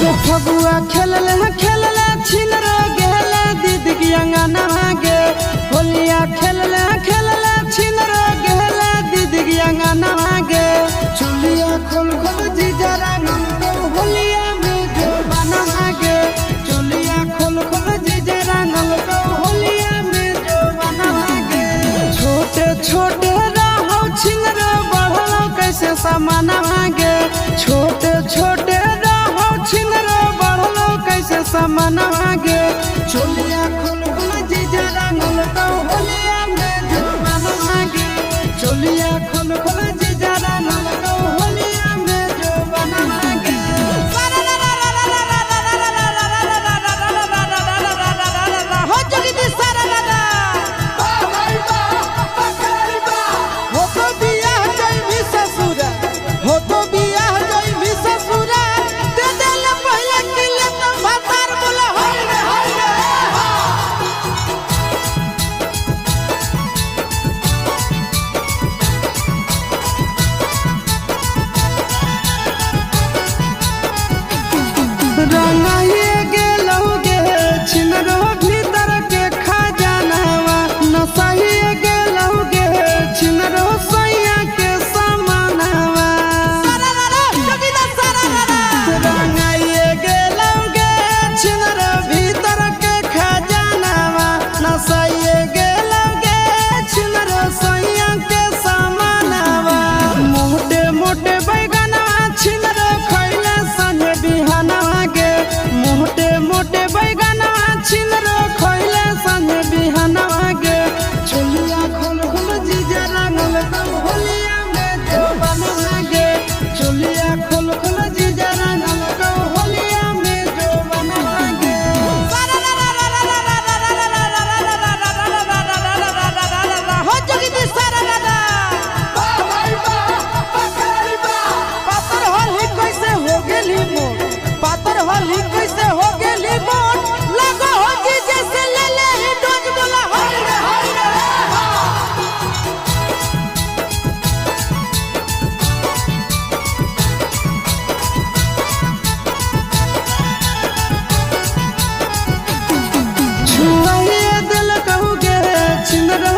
फगुआ खेलले छिनरो गेले दीदी की अंगना गे होलिया खेलले छिनरो गेले दीदी की अंगना गे चुलिया खोल खोल जीजा रंगल को होलिया में जो बना गे चुलिया खोल खोल जीजा रंगल को होलिया में जो बना गे छोटे छोटे रहो छिनरो बढ़लो कैसे समाना गे छोटे छोटे छिनरो बढ़लो कैसे सामान आगे चोलिया खोल खोल जीजा रंगल तो होलिया में जो बना आगे चोलिया खोल खोल जीजा रंगल तो होलिया में जो बना आगे हो जोगी दी सारा दादा हो तो बियाह जाई भी ससुरा हो तो बियाह जाई भी ससुरा रंगाइए गेलौगे छिनरो भीतर के खजानावा नसाइए गेलौगे छिनरो सैया के समानावा रंगाइए गेलौगे छिनरो भीतर के खजानावा नसाइए गेलौगे छिनरो सैया के समानावा मोटे मोटे बैगनवा छिनरो खैले संगे बिहाना मोटे मोटे बैगना छिनरो खैले संगे बिहाना गे चोलिया खोल खोल जीजा रंगल तो होलिया में जो बना गे चोलिया खोल खोल जीजा रंगल तो होलिया में जो बना गे हो जोगी दी सारा दादा पातर होली कैसे हो गेली मोर पातर होली कैसे हो गेली मोर लगा हो जी जैसे ले ले ही डोज बोला हाय रे छुआइए दिल कहूगे छिनरो